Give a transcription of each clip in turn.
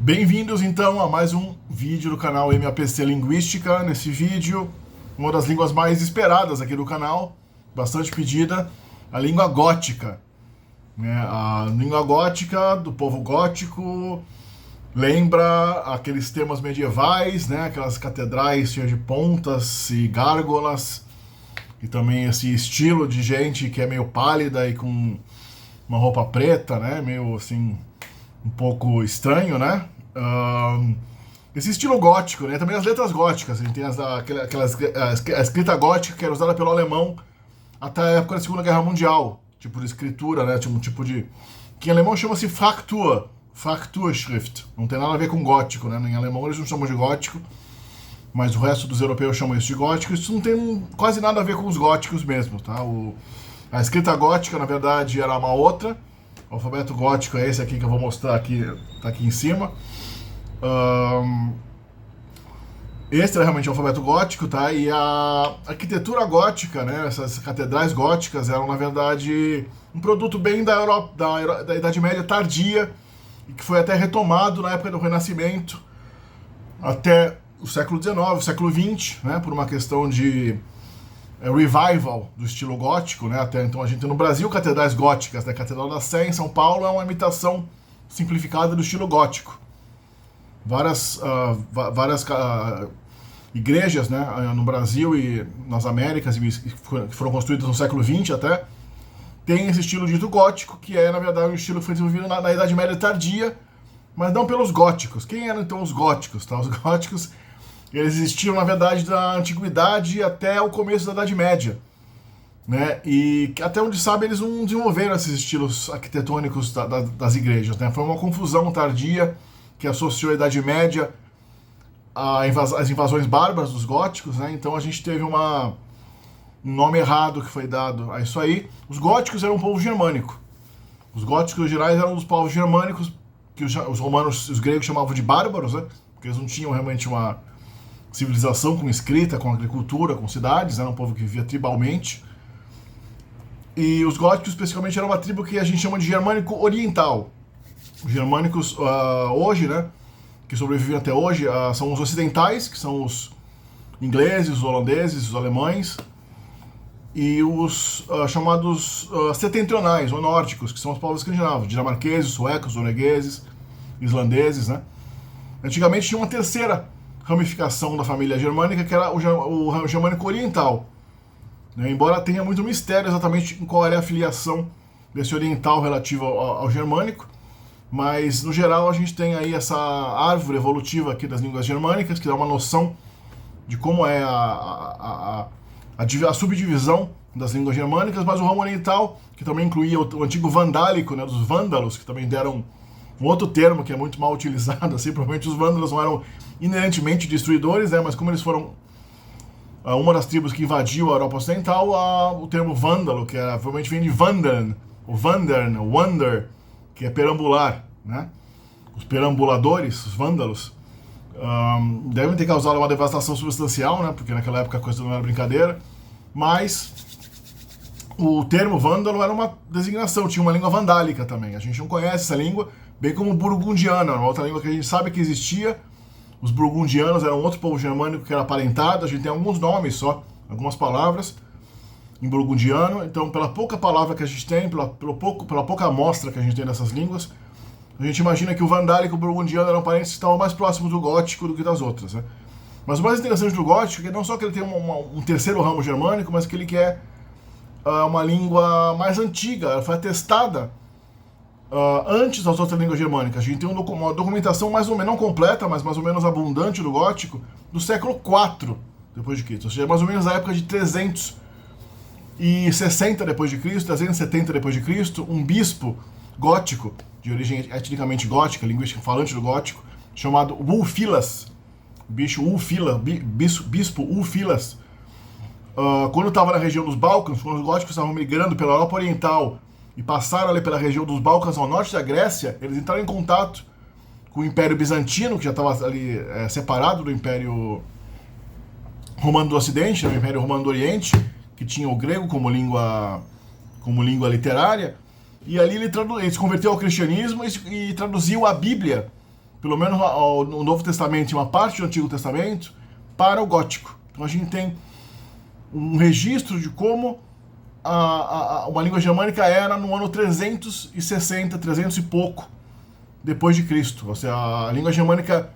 Bem-vindos então a mais um vídeo do canal MAPC Linguística. Nesse vídeo, uma das línguas mais esperadas aqui do canal, bastante pedida, a língua gótica. A língua gótica do povo gótico lembra aqueles temas medievais, aquelas catedrais cheias de pontas e gárgolas, e também esse estilo de gente que é meio pálida e com uma roupa preta, meio assim, um pouco estranho, esse estilo gótico, também as letras góticas. A gente tem a escrita gótica que era usada pelo alemão até a época da Segunda Guerra Mundial, tipo de escritura, um tipo de... que em alemão chama-se Frakturschrift, não tem nada a ver com gótico, em alemão eles não chamam de gótico, mas o resto dos europeus chamam isso de gótico. Isso não tem quase nada a ver com os góticos mesmo, tá? A escrita gótica, na verdade, era uma outra. O alfabeto gótico é esse aqui que eu vou mostrar aqui, tá aqui em cima. Esse é realmente o alfabeto gótico, tá? E a arquitetura gótica, essas catedrais góticas eram, na verdade, um produto bem da Europa, da Idade Média tardia, e que foi até retomado na época do Renascimento, até o século XIX, o século XX, por uma questão de revival do estilo gótico, Até então a gente tem no Brasil catedrais góticas, a Catedral da Sé em São Paulo é uma imitação simplificada do estilo gótico. Várias igrejas, no Brasil e nas Américas, que foram construídas no século XX até, tem esse estilo dito gótico, que é, na verdade, um estilo que foi desenvolvido na Idade Média tardia, mas não pelos góticos. Quem eram, então, os góticos? Os góticos, eles existiam, na verdade, da Antiguidade até o começo da Idade Média. E até onde sabe, eles não desenvolveram esses estilos arquitetônicos das igrejas. Foi uma confusão tardia que associou a Idade Média às invasões bárbaras dos góticos. Então a gente teve um nome errado que foi dado a isso aí. Os góticos eram um povo germânico. Os góticos gerais eram dos povos germânicos que os romanos, os gregos chamavam de bárbaros, porque eles não tinham realmente uma civilização com escrita, com agricultura, com cidades, era um povo que vivia tribalmente. E os góticos, especificamente, eram uma tribo que a gente chama de germânico oriental. Os germânicos, hoje, que sobrevivem até hoje, são os ocidentais, que são os ingleses, os holandeses, os alemães, e os chamados setentrionais, ou nórdicos, que são os povos escandinavos, dinamarqueses, suecos, noruegueses, islandeses, Antigamente tinha uma terceira ramificação da família germânica, que era o germânico oriental. Embora tenha muito mistério exatamente em qual era a filiação desse oriental relativo ao germânico, mas no geral a gente tem aí essa árvore evolutiva aqui das línguas germânicas, que dá uma noção de como é a subdivisão das línguas germânicas. Mas o ramo oriental, que também incluía o antigo vandálico, dos vândalos, que também deram um outro termo que é muito mal utilizado, assim, provavelmente os vândalos não eram inerentemente destruidores, mas como eles foram uma das tribos que invadiu a Europa Ocidental, o termo vândalo, que provavelmente vem de Wandern, o Wander, que é perambular, Os perambuladores, os vândalos, devem ter causado uma devastação substancial, porque naquela época a coisa não era brincadeira, mas o termo vândalo era uma designação, tinha uma língua vandálica também. A gente não conhece essa língua, bem como o burgundiano, uma outra língua que a gente sabe que existia. Os burgundianos eram outro povo germânico que era aparentado. A gente tem alguns nomes só, algumas palavras em burgundiano. Então, pela pouca palavra que a gente tem, pela pouca amostra que a gente tem dessas línguas, a gente imagina que o vandálico e o burgundiano eram parentes que estavam mais próximos do gótico do que das outras. Mas o mais interessante do gótico é que não só que ele tem um terceiro ramo germânico, mas que ele quer uma língua mais antiga. Ela foi atestada antes das outras línguas germânicas. A gente tem uma documentação mais ou menos, não completa, mas mais ou menos abundante do gótico, do século IV depois de Cristo. Ou seja, mais ou menos na época de 360 depois de Cristo, 370 depois de Cristo, um bispo gótico, de origem etnicamente gótica, linguística falante do gótico, chamado Ulfilas, bispo Ulfilas, quando estava na região dos Balcãs, quando os góticos estavam migrando pela Europa Oriental e passaram ali pela região dos Balcãs ao norte da Grécia, eles entraram em contato com o Império Bizantino, que já estava ali separado do Império Romano do Ocidente, o Império Romano do Oriente, que tinha o grego como língua literária, e ali ele se converteu ao cristianismo e traduziu a Bíblia pelo menos no Novo Testamento e uma parte do Antigo Testamento, para o gótico. Então a gente tem um registro de como uma língua germânica era no ano 360, 300 e pouco depois de Cristo. Ou seja, a língua germânica,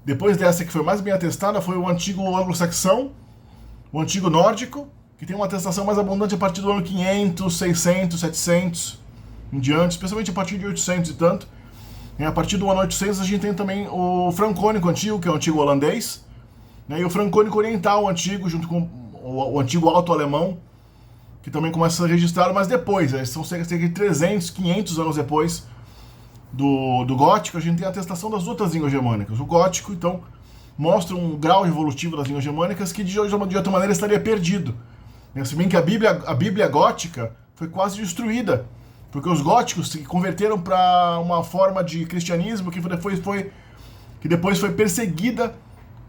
depois dessa que foi mais bem atestada, foi o antigo anglo-saxão, o antigo nórdico, que tem uma atestação mais abundante a partir do ano 500, 600, 700 em diante, especialmente a partir de 800 e tanto. A partir do ano 800 a gente tem também o francônico antigo, que é o antigo holandês, né, e o francônico oriental antigo, junto com o antigo alto-alemão, que também começa a ser registrado, mas depois, são cerca de 300, 500 anos depois do gótico, a gente tem a atestação das outras línguas germânicas. O gótico, então, mostra um grau evolutivo das línguas germânicas que de outra maneira estaria perdido. Se bem que a Bíblia gótica foi quase destruída, porque os góticos se converteram para uma forma de cristianismo que depois foi perseguida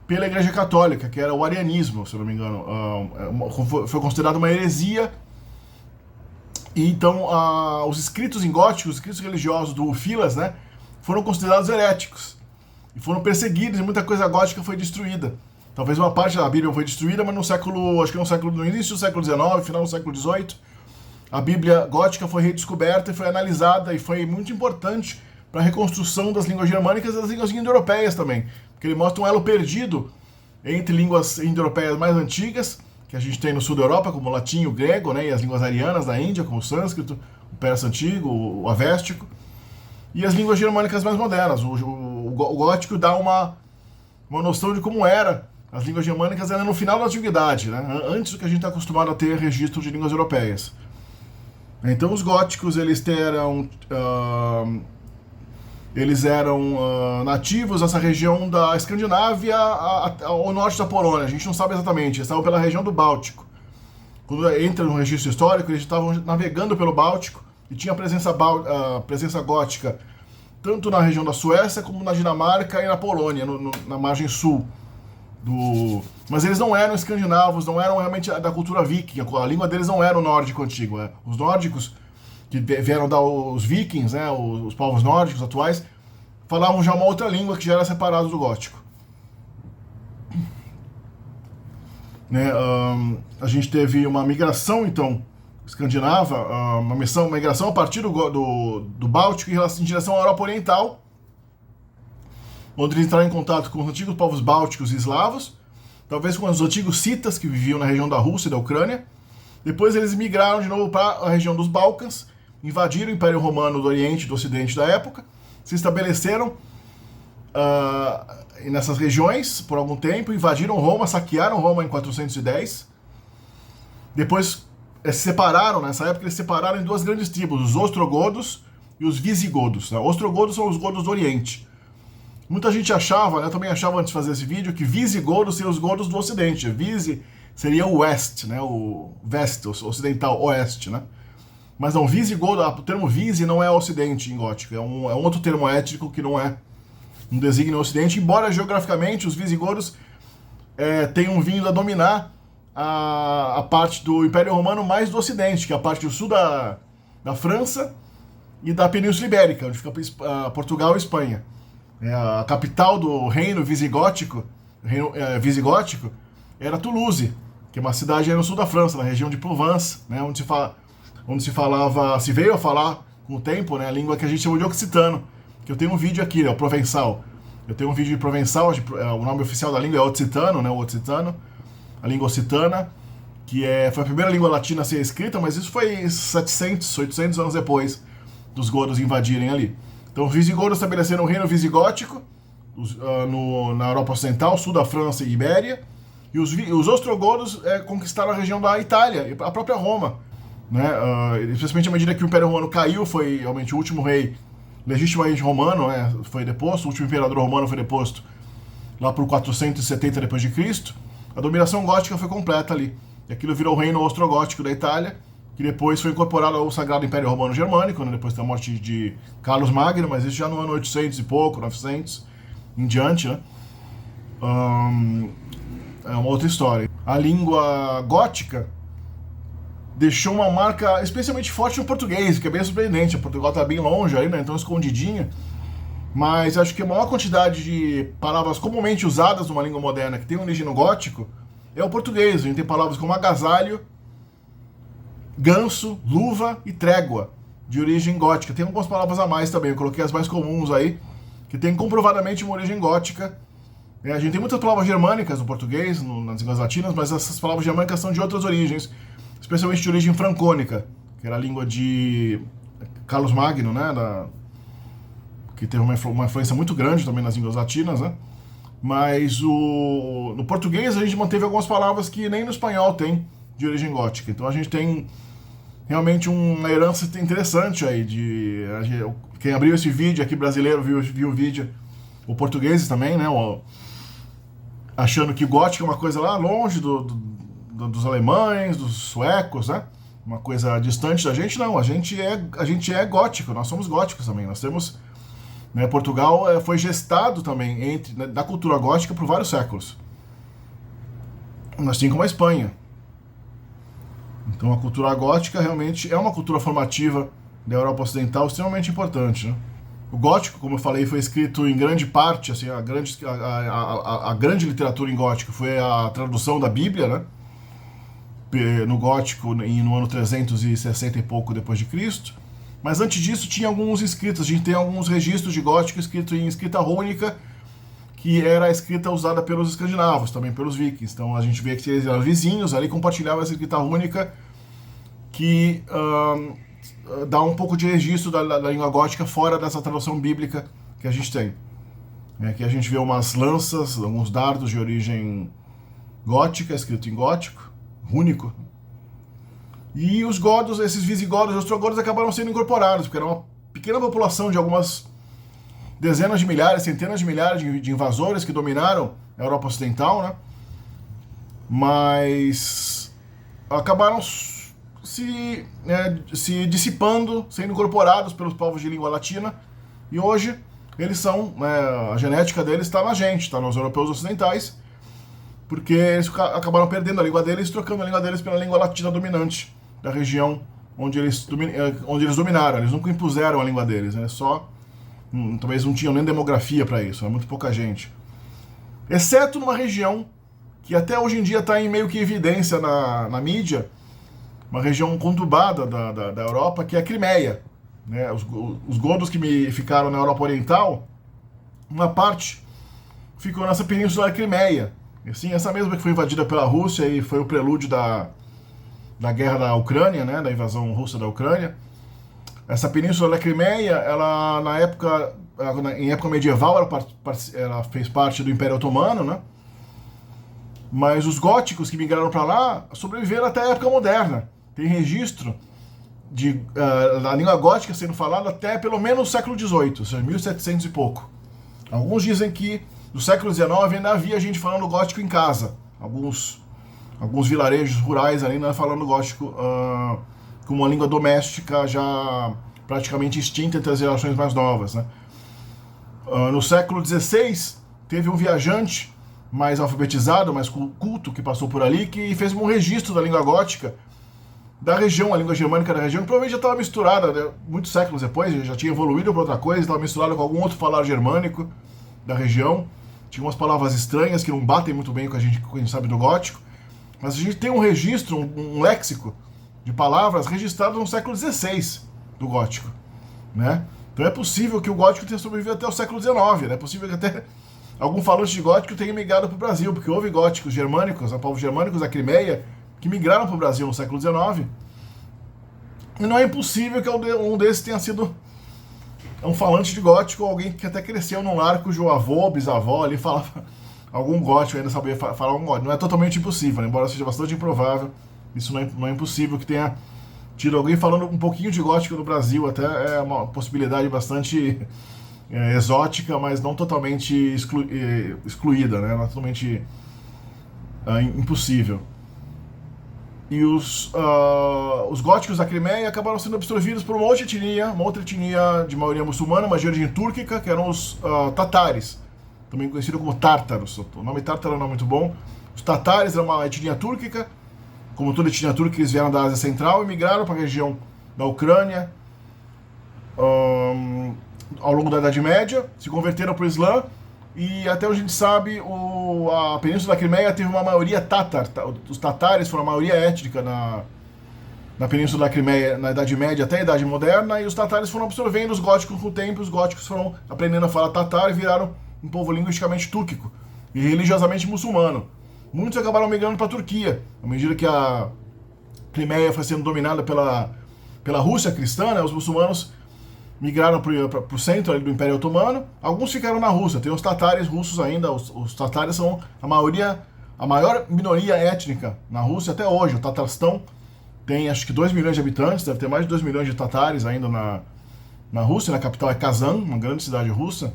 pela Igreja Católica, que era o arianismo, se eu não me engano. Foi considerado uma heresia. E então os escritos em gótico, os escritos religiosos do Filas, né, foram considerados heréticos e foram perseguidos, e muita coisa gótica foi destruída. Talvez uma parte da Bíblia foi destruída, mas no início do século XIX, final do século XVIII, a Bíblia gótica foi redescoberta e foi analisada, e foi muito importante para a reconstrução das línguas germânicas e das línguas indo-europeias também, porque ele mostra um elo perdido entre línguas indo-europeias mais antigas, que a gente tem no sul da Europa, como o latim e o grego, né, e as línguas arianas da Índia, como o sânscrito, o persa antigo, o avéstico, e as línguas germânicas mais modernas. O gótico dá uma noção de como era as línguas germânicas no final da antiguidade, né, antes do que a gente está acostumado a ter registro de línguas europeias. Então os góticos, eles eram nativos dessa região da Escandinávia ao norte da Polônia. A gente não sabe exatamente, eles estavam pela região do Báltico. Quando entra no registro histórico, eles estavam navegando pelo Báltico e tinha presença gótica tanto na região da Suécia como na Dinamarca e na Polônia, na margem sul. Mas eles não eram escandinavos, não eram realmente da cultura viking, a língua deles não era o nórdico antigo. Os nórdicos, que vieram os vikings, né, os povos nórdicos atuais, falavam já uma outra língua que já era separada do gótico. Né, a gente teve uma migração, então, escandinava, uma migração a partir do Báltico em direção à Europa Oriental, onde eles entraram em contato com os antigos povos bálticos e eslavos, talvez com os antigos citas que viviam na região da Rússia e da Ucrânia. Depois eles migraram de novo para a região dos Balcãs, invadiram o Império Romano do Oriente e do Ocidente da época, se estabeleceram nessas regiões por algum tempo, invadiram Roma, saquearam Roma em 410. Depois se separaram, nessa época eles se separaram em duas grandes tribos, os ostrogodos e os visigodos. Os ostrogodos são os godos do Oriente. Muita gente achava, eu também achava antes de fazer esse vídeo, que visigodos seriam os godos do Ocidente. Visi seria o West, né? O Veste, ocidental, Oeste, né? Mas não, visigodo, o termo visi não é Ocidente em gótico, é um outro termo étnico que não é um desígnio Ocidente, embora geograficamente os visigodos tenham vindo a dominar a parte do Império Romano mais do Ocidente, que é a parte do sul da França e da Península Ibérica, onde fica Portugal e Espanha. A capital do reino visigótico era Toulouse, que é uma cidade aí no sul da França, na região de Provence, né, onde se veio a falar com o tempo, né, a língua que a gente chama de occitano, que eu tenho um vídeo aqui, né, o provençal. Eu tenho um vídeo de provençal, o nome oficial da língua é occitano, né, o occitano, a língua occitana, que foi a primeira língua latina a ser escrita, mas isso foi 700, 800 anos depois dos godos invadirem ali. Então os visigodos estabeleceram o reino visigótico na Europa Ocidental, sul da França e Ibéria, e os ostrogodos conquistaram a região da Itália, a própria Roma. Né? Especialmente à medida que o Império Romano caiu, foi realmente o último rei legitimamente romano, foi deposto, o último imperador romano foi deposto lá por 470 d.C., a dominação gótica foi completa ali. E aquilo virou o reino ostrogótico da Itália, que depois foi incorporado ao Sagrado Império Romano Germânico, né, depois da morte de Carlos Magno, mas isso já no ano 800 e pouco, 900, em diante, né? É uma outra história. A língua gótica deixou uma marca especialmente forte no português, que é bem surpreendente. Portugal está bem longe aí, né, então escondidinha. Mas acho que a maior quantidade de palavras comumente usadas numa língua moderna que tem origem no gótico é o português. A gente tem palavras como agasalho, ganso, luva e trégua, de origem gótica. Tem algumas palavras a mais também, eu coloquei as mais comuns aí, que tem comprovadamente uma origem gótica. A gente tem muitas palavras germânicas no português, nas línguas latinas, mas essas palavras germânicas são de outras origens, especialmente de origem francônica, que era a língua de Carlos Magno, né, que teve uma influência muito grande também nas línguas latinas, né? Mas no português a gente manteve algumas palavras que nem no espanhol tem de origem gótica. Então a gente tem realmente uma herança interessante aí quem abriu esse vídeo aqui brasileiro viu o vídeo, o português também, né? Achando que gótico é uma coisa lá longe dos alemães, dos suecos, né? Uma coisa distante da gente. Não, a gente é gótico, nós somos góticos também. Nós temos, né, Portugal foi gestado também da cultura gótica por vários séculos. Assim como a Espanha. Então a cultura gótica realmente é uma cultura formativa da Europa Ocidental extremamente importante, né? O gótico, como eu falei, foi escrito em grande parte, assim, a grande literatura em gótico foi a tradução da Bíblia, né? No gótico, no ano 360 e pouco depois de Cristo. Mas antes disso tinha alguns escritos, a gente tem alguns registros de gótico escrito em escrita rúnica, que era a escrita usada pelos escandinavos, também pelos vikings. Então a gente vê que eles eram vizinhos ali, compartilhavam essa escrita rúnica que dá um pouco de registro da língua gótica fora dessa tradução bíblica que a gente tem. Aqui a gente vê umas lanças, alguns dardos de origem gótica, escrito em gótico, rúnico. E os godos, esses visigodos e ostrogodos acabaram sendo incorporados, porque era uma pequena população de algumas dezenas de milhares, centenas de milhares de invasores que dominaram a Europa Ocidental, né? Mas acabaram se dissipando, sendo incorporados pelos povos de língua latina, e hoje eles são, a genética deles está na gente, está nos europeus ocidentais, porque eles acabaram perdendo a língua deles, trocando a língua deles pela língua latina dominante da região onde eles dominaram. Eles nunca impuseram a língua deles, né? Talvez não tinham nem demografia para isso, é muito pouca gente. Exceto numa região que até hoje em dia está em meio que evidência na mídia, uma região conturbada da Europa, que é a Crimeia, né? Os godos que ficaram na Europa Oriental, uma parte ficou nessa península da Crimeia. E, sim, essa mesma que foi invadida pela Rússia e foi o prelúdio da guerra da Ucrânia, né? Da invasão russa da Ucrânia. Essa península da Crimeia, ela em época medieval, ela fez parte do Império Otomano, né? Mas os góticos que migraram para lá sobreviveram até a época moderna. Tem registro da língua gótica sendo falada até pelo menos o século XVIII, ou seja, 1700 e pouco. Alguns dizem que no século XIX ainda havia gente falando gótico em casa. Alguns vilarejos rurais ainda falando gótico como uma língua doméstica já praticamente extinta entre as gerações mais novas, né? No século XVI, teve um viajante mais alfabetizado, mais culto, que passou por ali, que fez um registro da língua gótica da região, a língua germânica da região, que provavelmente já estava misturada, né, muitos séculos depois, já tinha evoluído para outra coisa, estava misturada com algum outro falar germânico da região. Tinha umas palavras estranhas que não batem muito bem com a gente sabe do gótico, mas a gente tem um registro, um léxico de palavras registrado no século XVI do gótico, né? Então é possível que o gótico tenha sobrevivido até o século XIX, né? É possível que até algum falante de gótico tenha migrado para o Brasil, porque houve góticos germânicos, povos germânicos da Crimeia, que migraram para o Brasil no século XIX. E não é impossível que um desses tenha sido um falante de gótico, ou alguém que até cresceu num lar cujo avô, bisavó ali falava algum gótico, ainda sabia falar um gótico. Não é totalmente impossível, né? Embora seja bastante improvável, isso não é impossível que tenha tido alguém falando um pouquinho de gótico no Brasil, até é uma possibilidade bastante exótica, mas não totalmente excluída, né? Não totalmente impossível. E os góticos da Crimeia acabaram sendo absorvidos por uma outra etnia de maioria muçulmana, mas de origem túrquica, que eram os tatares, também conhecido como tártaros. O nome tártaro não é muito bom. Os tatares eram uma etnia túrquica, como toda etnia turca, eles vieram da Ásia Central e migraram para a região da Ucrânia, ao longo da Idade Média, se converteram para o Islã, e até onde a gente sabe, a Península da Crimeia teve uma maioria tátar. Os tatares foram a maioria étnica na Península da Crimeia, na Idade Média até a Idade Moderna, e os tatares foram absorvendo os góticos com o tempo, os góticos foram aprendendo a falar tatar e viraram um povo linguisticamente túrquico e religiosamente muçulmano. Muitos acabaram migrando para a Turquia, à medida que a Crimeia foi sendo dominada pela Rússia cristã, né, os muçulmanos migraram para o centro ali do Império Otomano. Alguns ficaram na Rússia, tem os tatares russos ainda. Os tatares são a maior minoria étnica na Rússia até hoje. O Tatarstão tem acho que 2 milhões de habitantes, deve ter mais de 2 milhões de tatares ainda na Rússia. Na capital é Kazan, uma grande cidade russa,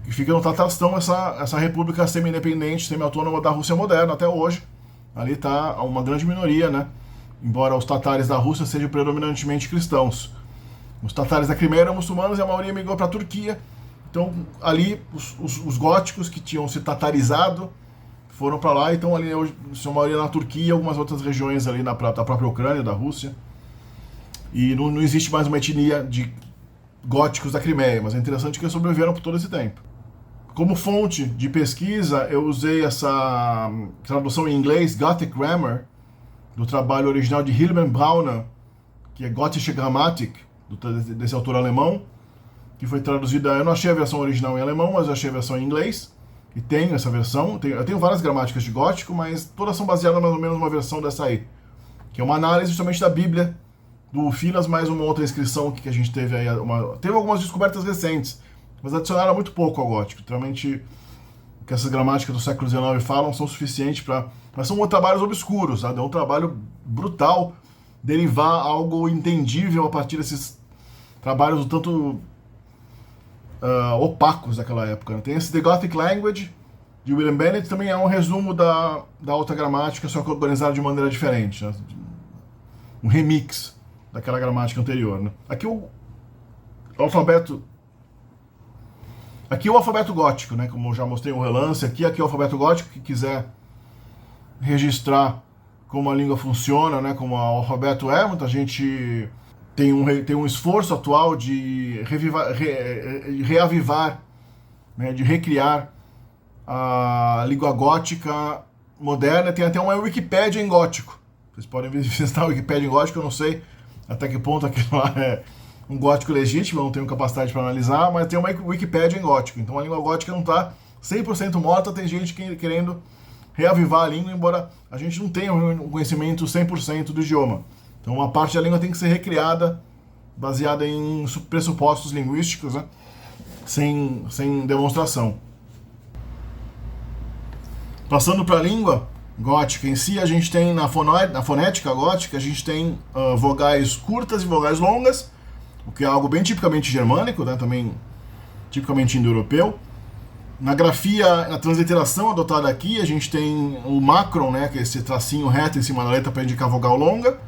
que fica no Tatarstão, essa república semi-independente, semi-autônoma da Rússia moderna até hoje. Ali está uma grande minoria, né? Embora os tatares da Rússia sejam predominantemente cristãos. Os tatares da Crimeia eram muçulmanos e a maioria migrou para a Turquia. Então, ali, os góticos que tinham se tatarizado foram para lá. Então, ali hoje, são a maioria na Turquia e algumas outras regiões ali da própria Ucrânia, da Rússia. E não existe mais uma etnia de góticos da Crimeia, mas é interessante que eles sobreviveram por todo esse tempo. Como fonte de pesquisa, eu usei essa tradução em inglês, Gothic Grammar, do trabalho original de Hilman Brauner, que é Gothische Grammatik, desse autor alemão, que foi traduzida. Eu não achei a versão original em alemão, mas eu achei a versão em inglês, e tenho essa versão. Eu tenho várias gramáticas de gótico, mas todas são baseadas mais ou menos numa versão dessa aí, que é uma análise justamente da Bíblia, do Filas, mais uma outra inscrição que a gente teve aí. Teve algumas descobertas recentes, mas adicionaram muito pouco ao gótico. Realmente, o que essas gramáticas do século XIX falam são suficientes para... Mas são trabalhos obscuros, sabe? É um trabalho brutal derivar algo entendível a partir desses trabalhos um tanto opacos daquela época. Tem esse The Gothic Language, de William Bennett, também é um resumo da alta gramática, só que organizado de maneira diferente. Né? Um remix daquela gramática anterior. Né? Aqui o alfabeto gótico, né? Como eu já mostrei um relance aqui é o alfabeto gótico, que quiser registrar como a língua funciona, né, como o alfabeto é. Muita gente tem um esforço atual de reavivar, né, de recriar a língua gótica moderna. Tem até uma Wikipédia em gótico. Vocês podem visitar a Wikipédia em gótico, eu não sei até que ponto aquilo lá é um gótico legítimo, eu não tenho capacidade para analisar, mas tem uma Wikipédia em gótico. Então a língua gótica não está 100% morta, tem gente querendo reavivar a língua, embora a gente não tenha um conhecimento 100% do idioma. Então uma parte da língua tem que ser recriada, baseada em pressupostos linguísticos, né? sem demonstração. Passando para a língua gótica em si, a gente tem na fonética gótica, a gente tem vogais curtas e vogais longas, o que é algo bem tipicamente germânico, né? Também tipicamente indo-europeu. Na grafia, na transliteração adotada aqui, a gente tem o macron, né, que é esse tracinho reto em cima da letra para indicar vogal longa,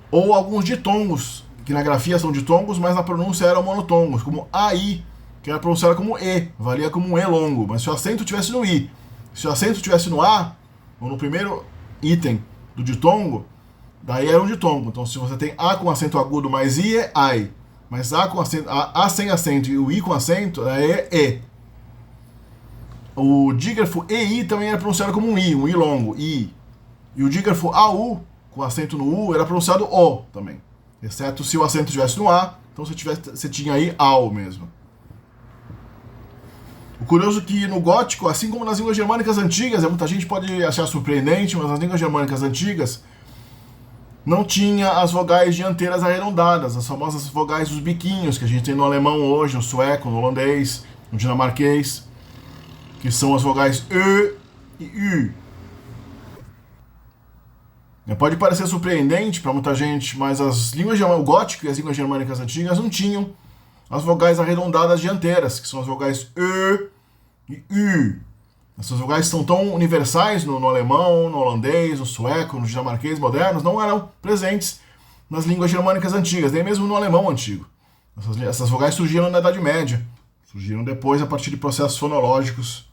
ou alguns ditongos, que na grafia são ditongos, mas na pronúncia eram monotongos, como AI, que era pronunciado como E, valia como um E longo, mas se o acento tivesse no I, se o acento tivesse no A, ou no primeiro item do ditongo, daí era um ditongo. Então se você tem A com acento agudo mais I, é AI, mas A sem acento e o I com acento é E. O dígrafo EI também era pronunciado como um I longo, I. E o dígrafo AU, com acento no U, era pronunciado O também. Exceto se o acento estivesse no A, então você tinha aí AU mesmo. O curioso é que no gótico, assim como nas línguas germânicas antigas, muita gente pode achar surpreendente, mas nas línguas germânicas antigas não tinha as vogais dianteiras arredondadas, as famosas vogais dos biquinhos, que a gente tem no alemão hoje, no sueco, no holandês, no dinamarquês, que são as vogais E e U. Pode parecer surpreendente para muita gente, mas o gótico e as línguas germânicas antigas não tinham as vogais arredondadas dianteiras, que são as vogais E e U. Essas vogais são tão universais no alemão, no holandês, no sueco, no dinamarquês modernos, não eram presentes nas línguas germânicas antigas, nem mesmo no alemão antigo. Essas vogais surgiram na Idade Média, surgiram depois a partir de processos fonológicos,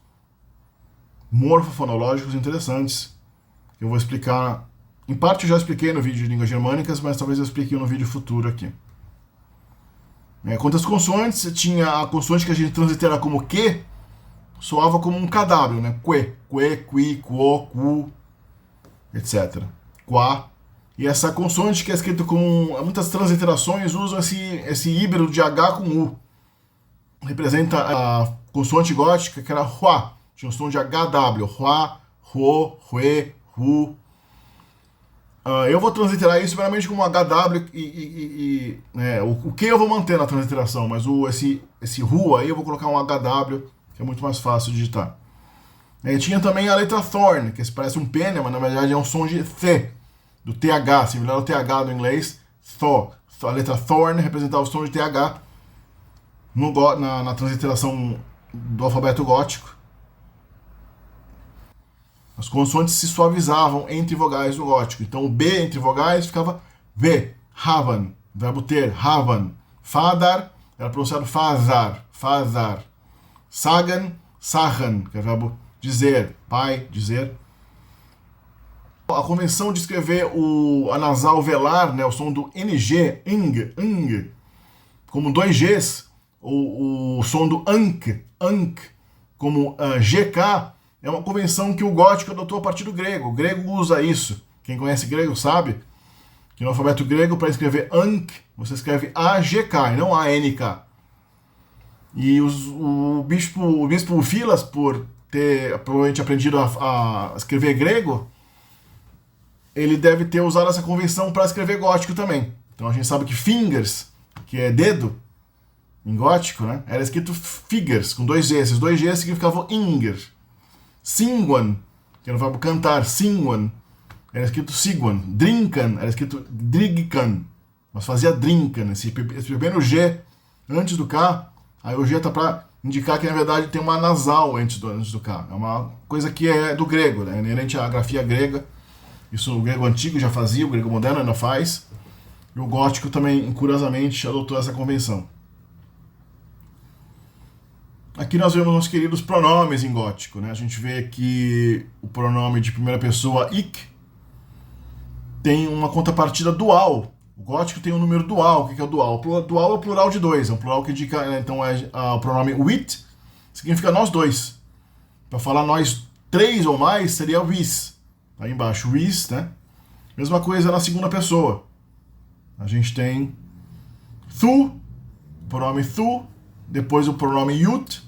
morfofonológicos interessantes, que eu vou explicar. Em parte eu já expliquei no vídeo de línguas germânicas, mas talvez eu explique no vídeo futuro aqui. Quanto às consoantes, você tinha a consoante que a gente translitera como que, soava como um KW, né? Que, qui, quo, cu, etc. Qua. E essa consoante que é escrita com muitas transliterações usam esse híbrido de H com U. Representa a consoante gótica, que era Hua. Tinha um som de HW. Hua, Huo, Hue, Hu. Eu vou transliterar isso primeiramente como HW o que eu vou manter na transliteração, mas esse Hu aí eu vou colocar um HW, que é muito mais fácil de digitar. Tinha também a letra Thorn, que parece um pênio, mas na verdade é um som de Th, do TH, similar ao TH no inglês, Tho. A letra Thorn representava o som de TH na transliteração do alfabeto gótico. As consoantes se suavizavam entre vogais do gótico. Então o B entre vogais ficava V, Havan, verbo ter, Havan. Fadar era pronunciado Fazar, Fazar. Sagan, Sahan, que é o verbo dizer, pai, dizer. A convenção de escrever a nasal velar, né, o som do NG, ing, como dois Gs, o som do ank, como GK, é uma convenção que o gótico adotou a partir do grego. O grego usa isso. Quem conhece grego sabe que no alfabeto grego, para escrever ank, você escreve AGK e não ANK. E o bispo Filas, por ter provavelmente aprendido a escrever grego, ele deve ter usado essa convenção para escrever gótico também. Então a gente sabe que fingers, que é dedo, em gótico, né, era escrito figures, com dois G. Esses dois G significavam inger. Singwan, que era o verbo cantar, singwan, era escrito sigwan. Drinkan, era escrito drigkan, mas fazia drinkan. Esse primeiro G antes do K, aí o G está para indicar que na verdade tem uma nasal antes do K. É uma coisa que é do grego, né, inerente à grafia grega. Isso o grego antigo já fazia, o grego moderno ainda faz. E o gótico também, curiosamente, adotou essa convenção. Aqui nós vemos nossos queridos pronomes em gótico, né? A gente vê que o pronome de primeira pessoa, ik, tem uma contrapartida dual. O gótico tem um número dual. O que é o dual? O dual é o plural de dois. É um plural que indica, né, então, o pronome wit, significa nós dois. Para falar nós três ou mais, seria wis. Aí embaixo, wis, né? Mesma coisa na segunda pessoa. A gente tem thu, o pronome thu, depois o pronome yut,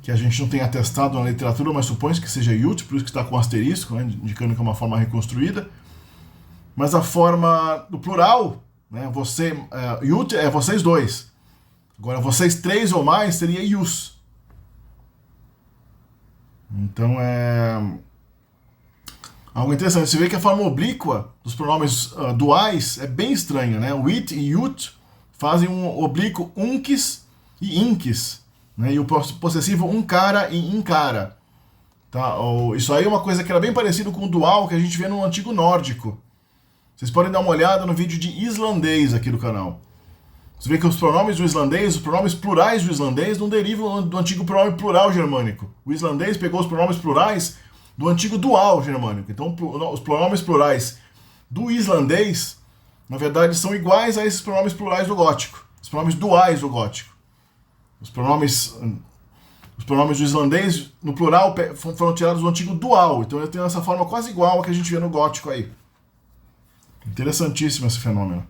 que a gente não tem atestado na literatura, mas supõe que seja yut, por isso que está com asterisco, né, indicando que é uma forma reconstruída. Mas a forma do plural, né, yut é vocês dois. Agora, vocês três ou mais seria yus. Então é algo interessante. Você vê que a forma oblíqua dos pronomes duais é bem estranha, né? Wit e yut fazem um oblíquo unquis e inquis, né? E o possessivo uncara e incara. Tá? Isso aí é uma coisa que era bem parecido com o dual que a gente vê no antigo nórdico. Vocês podem dar uma olhada no vídeo de islandês aqui do canal. Você vê que os pronomes do islandês, os pronomes plurais do islandês, não derivam do antigo pronome plural germânico. O islandês pegou os pronomes plurais do antigo dual germânico. Então, os pronomes plurais do islandês, na verdade, são iguais a esses pronomes plurais do gótico. Os pronomes duais do gótico. Os pronomes do islandês, no plural, foram tirados do antigo dual. Então, ele tem essa forma quase igual a que a gente vê no gótico aí. Interessantíssimo esse fenômeno.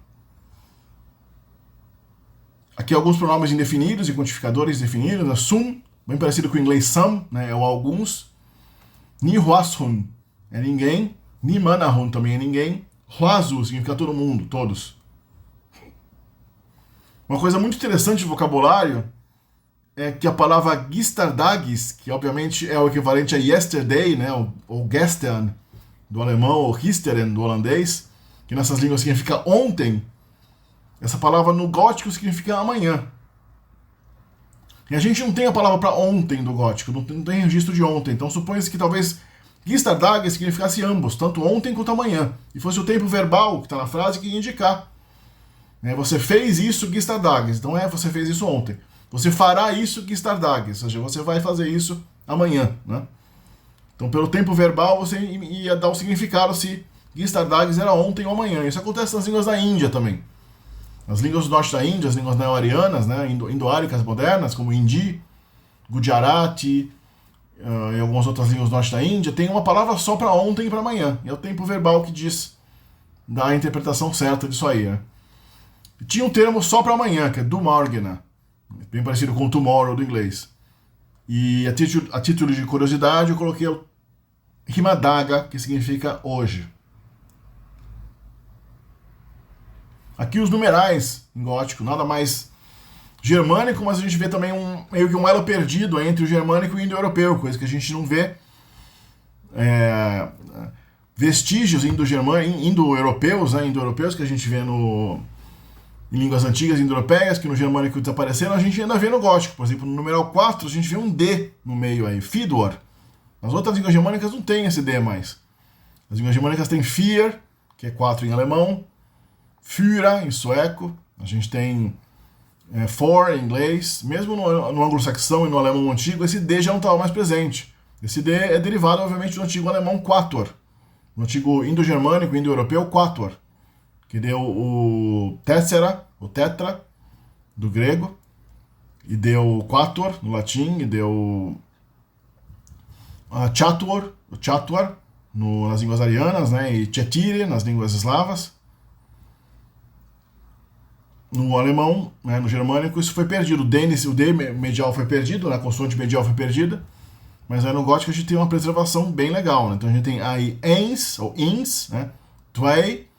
Aqui alguns pronomes indefinidos e quantificadores definidos. Né? Sum, bem parecido com o inglês some, né? É o alguns. Ni huashun é ninguém. Ni manahun também é ninguém. Huazu significa todo mundo, todos. Uma coisa muito interessante do vocabulário é que a palavra gistardagis, que obviamente é o equivalente a yesterday, né? Ou gestern do alemão, ou gisteren do holandês, que nessas línguas significa ontem. Essa palavra no gótico significa amanhã. E a gente não tem a palavra para ontem do gótico, não tem registro de ontem. Então supõe-se que talvez gistardagis significasse ambos, tanto ontem quanto amanhã. E fosse o tempo verbal que está na frase que ia indicar. Você fez isso gistardagis, então você fez isso ontem. Você fará isso gistardagis, ou seja, você vai fazer isso amanhã. Né? Então pelo tempo verbal você ia dar o significado se gistardagis era ontem ou amanhã. Isso acontece nas línguas da Índia também. As línguas do norte da Índia, as línguas neo-arianas, né, indo-áricas modernas, como Hindi, Gujarati e algumas outras línguas do norte da Índia, tem uma palavra só para ontem e para amanhã. E é o tempo verbal que dá a interpretação certa disso aí. Né? E tinha um termo só para amanhã, que é do morgen, bem parecido com tomorrow do inglês. E a título de curiosidade, eu coloquei o Himadaga, que significa hoje. Aqui os numerais em gótico, nada mais germânico, mas a gente vê também meio que um elo perdido entre o germânico e o indo-europeu, coisa que a gente não vê vestígios indo-europeus, né, indo-europeus que a gente vê em línguas antigas indo-europeias, que no germânico desapareceram, a gente ainda vê no gótico. Por exemplo, no numeral 4 a gente vê um D no meio aí, Fidor. As outras línguas germânicas não tem esse D mais. As línguas germânicas têm Vier, que é 4 em alemão, Fyra em sueco, a gente tem for em inglês, mesmo no anglo-saxão e no alemão antigo, esse D já não estava mais presente. Esse D é derivado, obviamente, do antigo alemão quator, no antigo indo-germânico e indo-europeu quator, que deu o tessera, o tetra, do grego, e deu quator no latim, e deu chatur, o chatur, nas línguas arianas, né, e cetire nas línguas eslavas. No alemão, né, no germânico, isso foi perdido. O D medial foi perdido, né, a consoante medial foi perdida, mas aí no gótico a gente tem uma preservação bem legal. Né? Então a gente tem aí ens, ou ins, né, twee,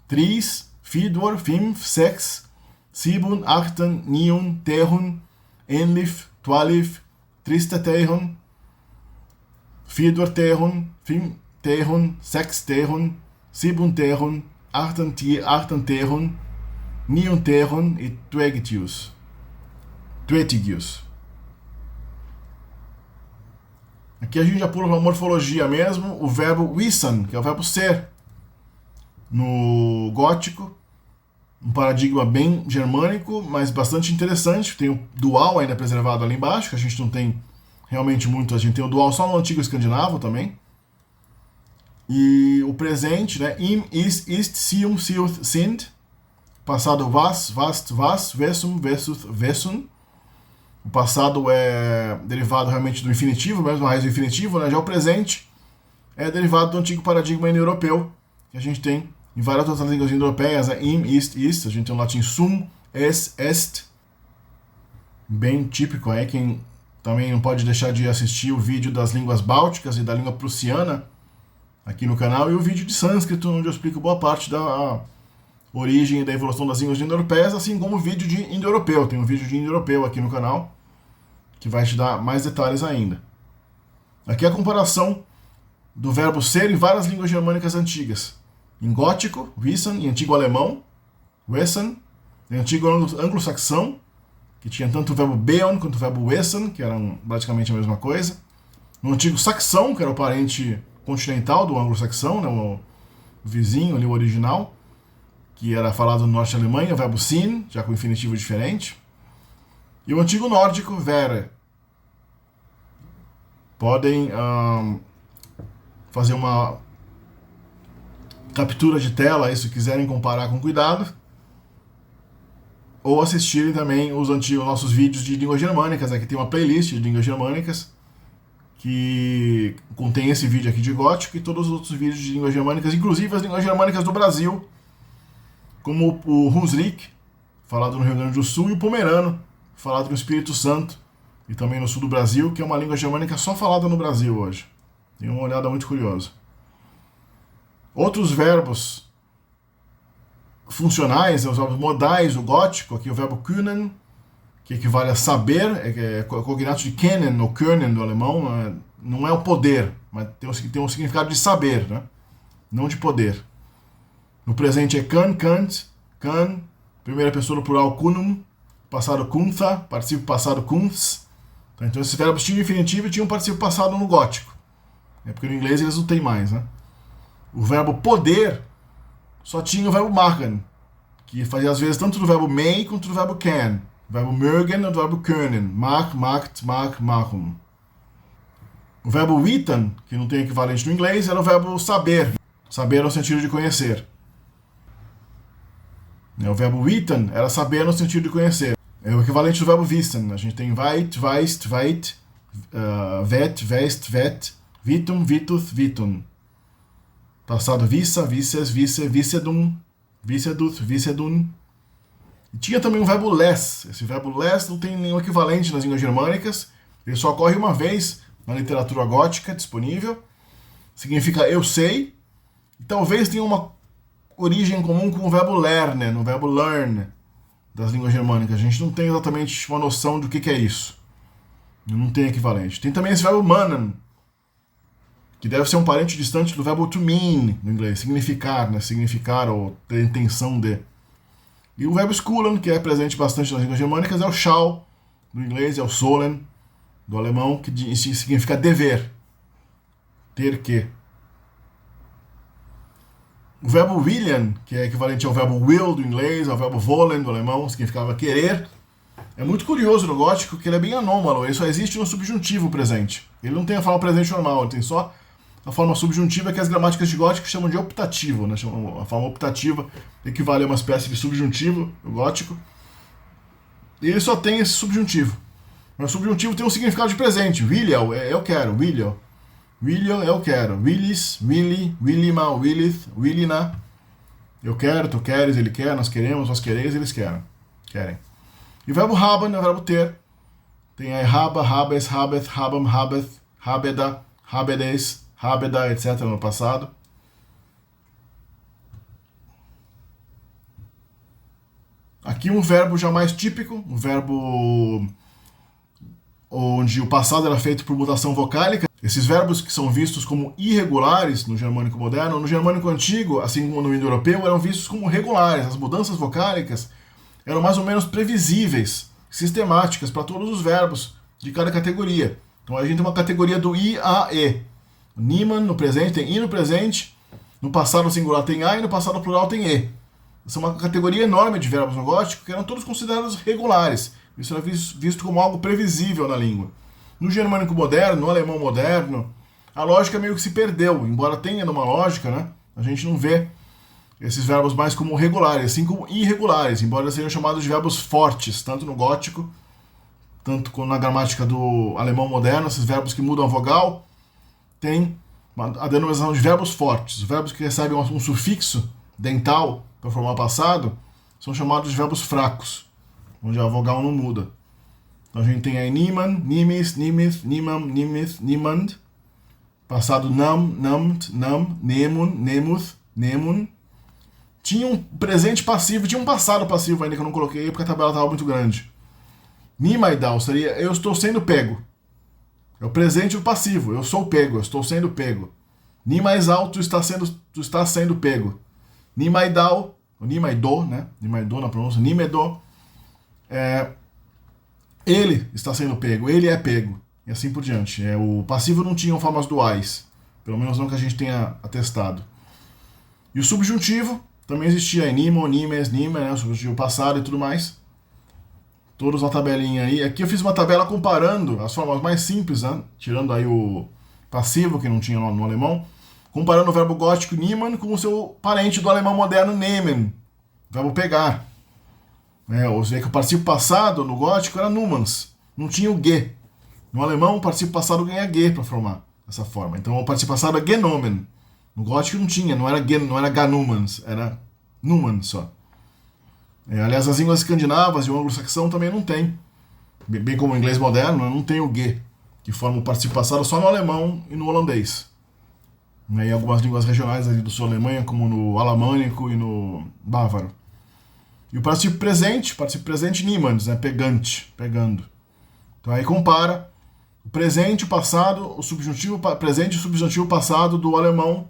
tris, fidor, fünf, sex, sieben, achten, niun, tehun, enlif, twalif, triste tehun, fidor tehun, fünf tehun, sex tehun, sieben tehun, achten tehun, niun tehun e tuegitius. Aqui a gente já pula para a morfologia mesmo, o verbo wissen, que é o verbo ser. No gótico, um paradigma bem germânico, mas bastante interessante. Tem o dual ainda preservado ali embaixo, que a gente não tem realmente muito. A gente tem o dual só no antigo escandinavo também. E o presente, né? Im, ist, sium, siuth, sind. Passado was, vast, was, vessum, vessuth, vessun. O passado é derivado realmente do infinitivo, mesmo a raiz do infinitivo, né? Já o presente é derivado do antigo paradigma indo-europeu, que a gente tem em várias outras línguas indo-europeias, né? Im, ist, a gente tem o latim sum, es, est, bem típico aí, quem também não pode deixar de assistir o vídeo das línguas bálticas e da língua prussiana aqui no canal, e o vídeo de sânscrito, onde eu explico boa parte da origem e da evolução das línguas indo-europeias, assim como o vídeo de indo-europeu. Tem um vídeo de indo-europeu aqui no canal, que vai te dar mais detalhes ainda. Aqui é a comparação do verbo ser em várias línguas germânicas antigas. Em gótico, wissen, em antigo alemão, wesen, em antigo anglo-saxão, que tinha tanto o verbo beon quanto o verbo wesen, que eram praticamente a mesma coisa. No antigo saxão, que era o parente continental do anglo-saxão, né, o vizinho ali, o original, que era falado no norte da Alemanha, o verbo sin, já com infinitivo diferente. E o antigo nórdico, wäre. Podem fazer uma captura de tela aí, se quiserem comparar com cuidado. Ou assistirem também os nossos vídeos de línguas germânicas. Aqui tem uma playlist de línguas germânicas que contém esse vídeo aqui de gótico e todos os outros vídeos de línguas germânicas, inclusive as línguas germânicas do Brasil, como o Hunsrück, falado no Rio Grande do Sul, e o Pomerano, falado no Espírito Santo, e também no sul do Brasil, que é uma língua germânica só falada no Brasil hoje. Tem uma olhada muito curiosa. Outros verbos funcionais, os verbos modais do gótico, aqui o verbo können, que equivale a saber, é cognato de kennen, ou können do alemão, não é o poder, mas tem um significado de saber, né? Não de poder. No presente é kann, kant, kann, primeira pessoa do plural kunum, passado kuntha, participio passado kunths. Então esses verbos tinham infinitivo e tinham participio passado no gótico. É porque no inglês eles não têm mais, né? O verbo poder só tinha o verbo machen, que fazia às vezes tanto do verbo may quanto do verbo can. O verbo mögen e o verbo können. Mach, macht, mach, machen. O verbo wissen, que não tem equivalente no inglês, era o verbo saber. Saber no sentido de conhecer. O verbo wissen era saber no sentido de conhecer. É o equivalente do verbo wissen. A gente tem weit, weist, weit, vet, west, vet, vitum, vitus, vitum. Passado vissa, visses, visse, vissedum, vissedus, vissedum. E tinha também o verbo les. Esse verbo les não tem nenhum equivalente nas línguas germânicas. Ele só ocorre uma vez na literatura gótica disponível. Significa eu sei. E talvez tenha uma origem comum com o verbo lernen, no verbo learn das línguas germânicas. A gente não tem exatamente uma noção do que é isso. Não tem equivalente. Tem também esse verbo mannen, que deve ser um parente distante do verbo to mean, no inglês, significar, né? Significar ou ter intenção de. E o verbo skulen, que é presente bastante nas línguas germânicas, é o shall, do inglês, é o sollen, do alemão, que significa dever, ter que. O verbo willen, que é equivalente ao verbo will do inglês, ao verbo wollen do alemão, significava querer. É muito curioso no gótico que ele é bem anômalo, ele só existe no subjuntivo presente. Ele não tem a forma presente normal, ele tem só a forma subjuntiva que as gramáticas de gótico chamam de optativo, né? A forma optativa equivale a uma espécie de subjuntivo no gótico. E ele só tem esse subjuntivo. Mas o subjuntivo tem um significado de presente. William é eu quero, William. William eu quero. Willis, Willy, Willima, Willith, Willina. Eu quero, tu queres, ele quer, nós queremos, vós quereis, eles querem. E o verbo haben é o verbo ter. Tem aí haba, habes, habeth, habam, habeth, habeda, habedes, habeda, etc. no passado. Aqui um verbo já mais típico, um verbo onde o passado era feito por mutação vocálica. Esses verbos que são vistos como irregulares no germânico moderno, no germânico antigo, assim como no indo-europeu, eram vistos como regulares. As mudanças vocálicas eram mais ou menos previsíveis, sistemáticas para todos os verbos de cada categoria. Então a gente tem uma categoria do I, A, E. Niemand no presente tem I no presente, no passado singular tem A e no passado plural tem E. Essa é uma categoria enorme de verbos no gótico que eram todos considerados regulares. Isso era visto como algo previsível na língua. No germânico moderno, no alemão moderno, a lógica meio que se perdeu. Embora tenha uma lógica, né? A gente não vê esses verbos mais como regulares, assim como irregulares, embora sejam chamados de verbos fortes, tanto no gótico, tanto como na gramática do alemão moderno. Esses verbos que mudam a vogal têm a denominação de verbos fortes. Os verbos que recebem um sufixo dental para formar o passado são chamados de verbos fracos, onde a vogal não muda. Então a gente tem aí niemand, nimis, nimith, nimam, nimith, niemand, passado nam, namt, nam, nemun, nemuth, nemun. Tinha um presente passivo, tinha um passado passivo ainda que eu não coloquei porque a tabela estava muito grande. Nimaidal seria eu estou sendo pego. É o presente do passivo, eu sou pego, eu estou sendo pego. Nimaisal, tu está sendo pego. Nimaidal, o Nimaido, né? Nimaido na pronúncia, Nimedo, ele está sendo pego, ele é pego, e assim por diante. O passivo não tinha formas duais, pelo menos não que a gente tenha atestado. E o subjuntivo também existia, nimo, nimes, nima, né? O subjuntivo passado e tudo mais. Todos na tabelinha aí. Aqui eu fiz uma tabela comparando as formas mais simples, né? Tirando aí o passivo, que não tinha no alemão, comparando o verbo gótico niemand com o seu parente do alemão moderno nehmen, verbo pegar. Ou seja, que o participio passado no gótico era numans, não tinha o ge. No alemão, o participio passado ganha ge para formar essa forma. Então o participio passado é genomen. No gótico não tinha, não era ganumans, era numan só. Aliás, as línguas escandinavas e o anglo-saxão também não tem. Bem como o inglês moderno, não tem o ge, que forma o participio passado só no alemão e no holandês. E algumas línguas regionais ali do sul da Alemanha, como no alamânico e no bávaro. E o participio presente niemand, né? Pegante, pegando. Então aí compara o presente, o passado, o subjuntivo presente e o subjuntivo passado do alemão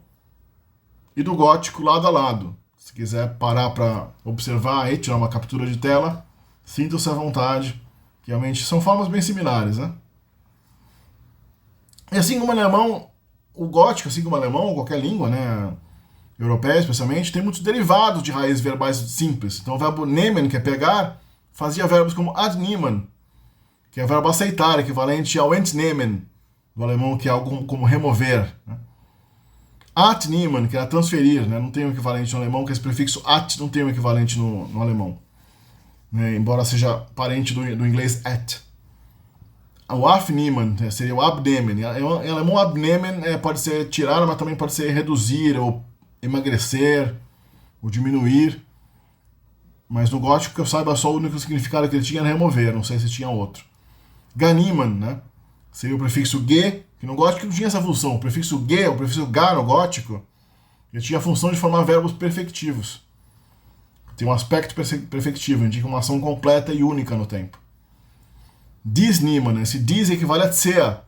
e do gótico lado a lado. Se quiser parar para observar aí, tirar uma captura de tela, sinta-se à vontade, que realmente são formas bem similares, né? E assim como o alemão, o gótico, assim como o alemão, ou qualquer língua, né, europeia especialmente, tem muitos derivados de raízes verbais simples. Então o verbo nehmen, que é pegar, fazia verbos como adnehmen, que é o verbo aceitar, equivalente ao entnehmen, do alemão, que é algo como remover, né? Atnehmen, que era transferir, né? Não tem um equivalente no alemão, que esse prefixo at não tem um equivalente no alemão, né? Embora seja parente do inglês at. O Aufnehmen, né? Seria o abnehmen. Em alemão, abnehmen pode ser tirar, mas também pode ser reduzir, ou emagrecer, ou diminuir. Mas no gótico, que eu saiba, só o único significado que ele tinha era remover, não sei se tinha outro. Ganimen, né? Seria o prefixo ge, que no gótico não tinha essa função. O prefixo ge, o prefixo ga no gótico, ele tinha a função de formar verbos perfectivos. Tem um aspecto perfectivo, indica uma ação completa e única no tempo. Disnehmen, esse dis equivale a tser,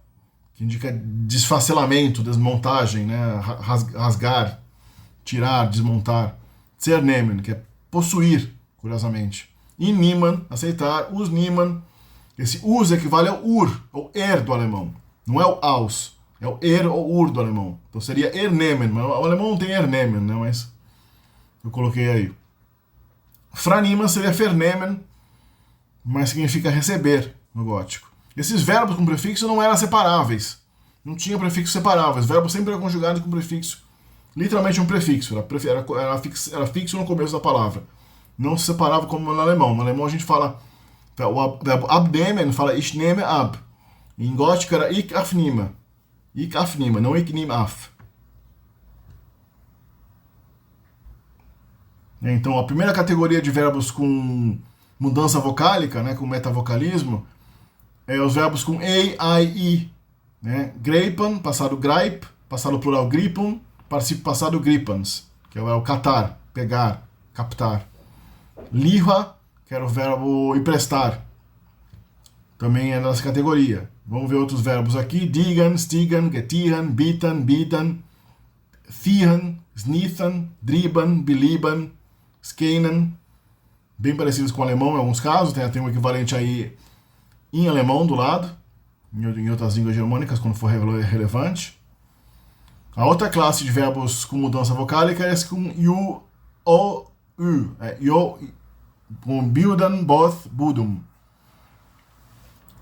que indica desfacelamento, desmontagem, né? Rasgar, tirar, desmontar. Zernehmen, que é possuir, curiosamente. E Niemann, aceitar. Us Niemann, esse us equivale ao ou do alemão. Não é o aus, é o ou do alemão. Então seria ernehmen, mas o alemão não tem ernehmen, né? Mas eu coloquei aí. Franiemen seria vernehmen, mas significa receber no gótico. Esses verbos com prefixo não eram separáveis. Não tinha prefixos separáveis. O verbo sempre era conjugado com prefixo. Literalmente um prefixo. Era fixo no começo da palavra. Não se separava como no alemão. No alemão a gente fala... O verbo abnehmen fala ich nehme ab. Em gótico era ich aufnehme. Ich aufnehme, não ich nehme auf. Então, a primeira categoria de verbos com mudança vocálica, né, com metavocalismo, é os verbos com ei, ai, i. Né? Greipen, passado greip, passado plural gripum, participio passado gripans, que é o catar, pegar, captar. Liha, que era o verbo emprestar, também é nessa categoria. Vamos ver outros verbos aqui. Digan, stigan, getihan, bitan, bidan, fihan, snithan, driban, biliban, skenen, bem parecidos com o alemão em alguns casos, tem um equivalente aí em alemão do lado, em outras línguas germânicas, quando for relevante. A outra classe de verbos com mudança vocálica é esse com yu, o, u, com bilden, both, budum,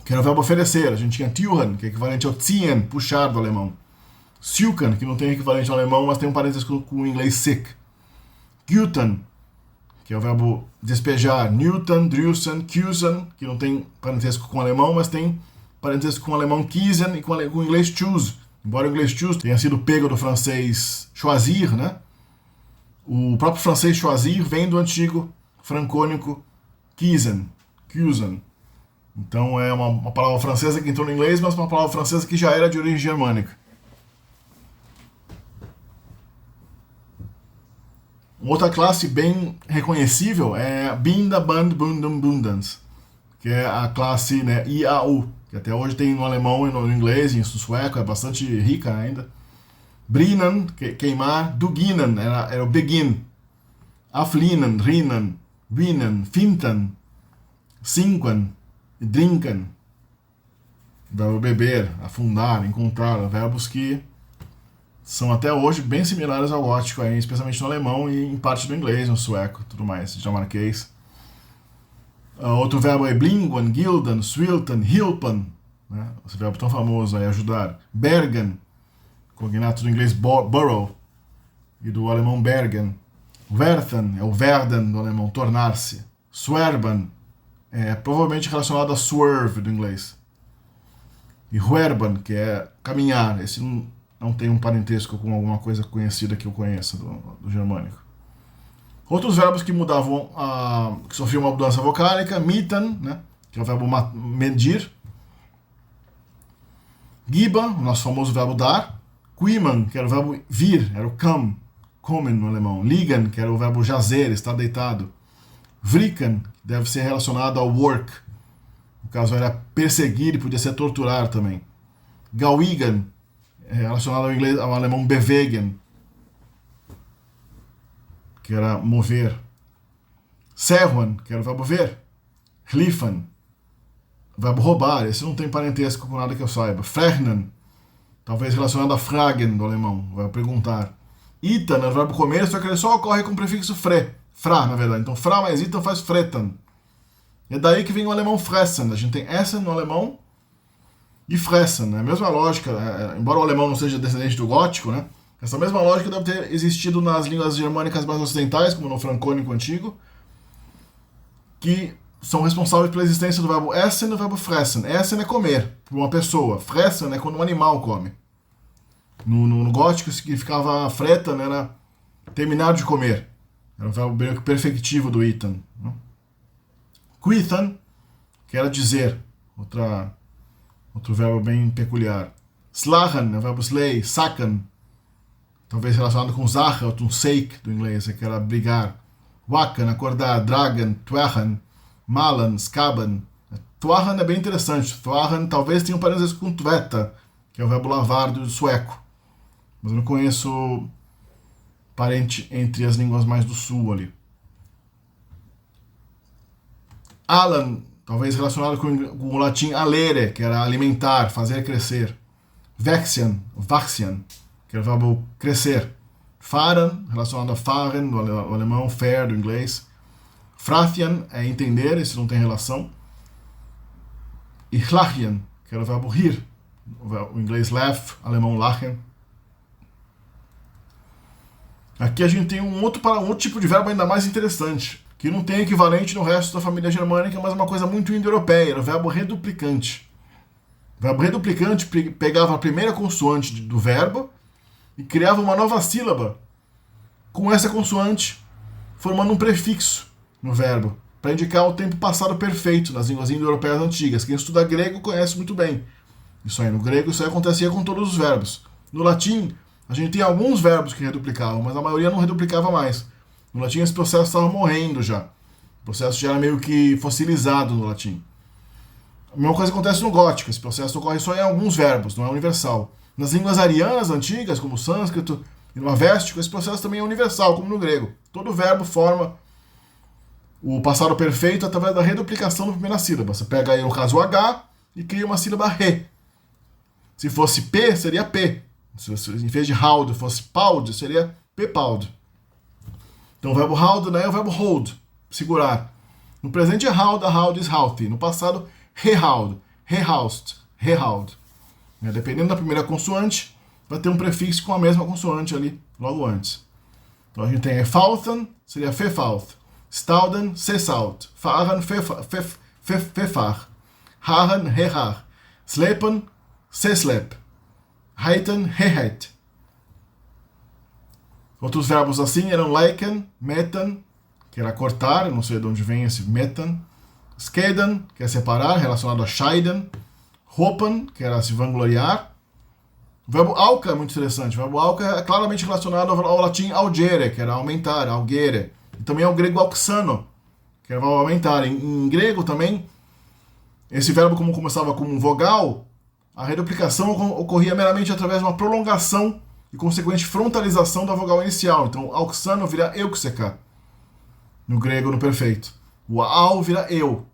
que era o verbo oferecer. A gente tinha turen, que é equivalente ao ziehen, puxar do alemão. Suchen, que não tem equivalente ao alemão, mas tem um parentesco com o inglês sick. Guten, que é o verbo despejar. Newton, drüsen, küssen, que não tem parentesco com o alemão, mas tem parentesco com o alemão kiesen e com o inglês choose. Embora o inglês choose tenha sido pego do francês choisir, né? O próprio francês choisir vem do antigo francônico kiesen, küsen. Então é uma palavra francesa que entrou no inglês, mas uma palavra francesa que já era de origem germânica. Outra classe bem reconhecível é Binda, Band, Bundum, Bundans, que é a classe, né, IAU, que até hoje tem no alemão e no inglês e no sueco, é bastante rica ainda. Brinan, queimar. Duginan, era o begin. Aflinan, rinan, winan, fintan, sinquen, drinken, verbo beber, afundar, encontrar, verbos que são até hoje bem similares ao gótico, aí, especialmente no alemão e em parte do inglês, no sueco, tudo mais, dinamarquês. Outro verbo é blinguan, gildan, swiltan, hilpan, né? Esse verbo tão famoso aí, ajudar. Bergen, cognato do inglês burrow e do alemão bergen. Werthen é o werden do alemão, tornar-se. Swerben é provavelmente relacionado a swerve do inglês. E huerban, que é caminhar, esse não tem um parentesco com alguma coisa conhecida que eu conheça do germânico. Outros verbos que mudavam, que sofriam uma mudança vocálica, mitten, né, que é o verbo medir. Giba, o nosso famoso verbo dar. Quiman, que era o verbo vir, era o come, kommen no alemão. Liegen, que era o verbo jazer, estar deitado. Vricken, que deve ser relacionado ao work. No caso era perseguir e podia ser torturar também. Gauigen, relacionado ao alemão bewegen, que era mover. Serwan, que era o verbo ver. Liefern, o verbo roubar, esse não tem parentesco com nada que eu saiba. Frechnen, talvez relacionado a fragen do alemão, o verbo perguntar. Itan é o verbo comer, só que ele só ocorre com o prefixo fra, na verdade. Então fra mais itan faz fretan. É daí que vem o alemão fressen. A gente tem essen no alemão e fressen, né? A mesma lógica, embora o alemão não seja descendente do gótico, né? Essa mesma lógica deve ter existido nas línguas germânicas mais ocidentais, como no francônico antigo, que são responsáveis pela existência do verbo essen e do verbo fressen. Essen é comer, por uma pessoa. Fressen é quando um animal come. No gótico significava freta, né, era terminar de comer. Era o verbo bem perfectivo do itan. Né? Quithan, que era dizer. Outro verbo bem peculiar. Slachen, é o verbo slay. Sakan, talvez relacionado com zacha, ou seik do inglês, que era brigar. Wakan, acordar. Dragan, twahan. Malan, skaban. Twahan é bem interessante. Twahan talvez tenha um parentesco com tveta, que é o verbo lavar do sueco. Mas eu não conheço parente entre as línguas mais do sul ali. Alan, talvez relacionado com o latim alere, que era alimentar, fazer crescer. Vexian, que era o verbo crescer. Fahren, relacionado a fahren, do alemão, fair, do inglês. Fratian é entender, isso não tem relação. E lachen, que era o verbo rir, o inglês laugh, alemão lachen. Aqui a gente tem um outro tipo de verbo ainda mais interessante, que não tem equivalente no resto da família germânica, mas é uma coisa muito indo-europeia, era o verbo reduplicante. O verbo reduplicante pegava a primeira consoante do verbo e criava uma nova sílaba com essa consoante, formando um prefixo no verbo, para indicar o tempo passado perfeito nas línguas indo-europeias antigas. Quem estuda grego conhece muito bem. Isso aí, no grego isso aí acontecia com todos os verbos. No latim, a gente tem alguns verbos que reduplicavam, mas a maioria não reduplicava mais. No latim esse processo estava morrendo já. O processo já era meio que fossilizado no latim. A mesma coisa acontece no gótico. Esse processo ocorre só em alguns verbos, não é universal. Nas línguas arianas antigas, como o sânscrito e no avéstico, esse processo também é universal, como no grego. Todo verbo forma o passado perfeito através da reduplicação da primeira sílaba. Você pega aí no caso o H e cria uma sílaba re. Se fosse P, seria P. Se em vez de haud fosse paud, seria pepaud. Então o verbo haud, né, é o verbo hold, segurar. No presente é haud, a haud is hauti. No passado, rehaud, rehaust, rehaud. Dependendo da primeira consoante, vai ter um prefixo com a mesma consoante ali, logo antes. Então a gente tem fauthen, seria fefauth. Stauden, sesaut. Fahren, fefar. Haaren, hehar. Slepen, seslep. Heiten, hehet. Outros verbos assim eram leiken, metan, que era cortar, não sei de onde vem esse metan. Skeden, que é separar, relacionado a scheiden. Hopen, que era se vangloriar. O verbo auca é muito interessante. O verbo auca é claramente relacionado ao latim augere, que era aumentar, augere. E também ao grego auxano, que era aumentar. Em grego também, esse verbo como começava como vogal, a reduplicação ocorria meramente através de uma prolongação e consequente frontalização da vogal inicial. Então, auxano vira euxeca, no grego, no perfeito. O au vira eu.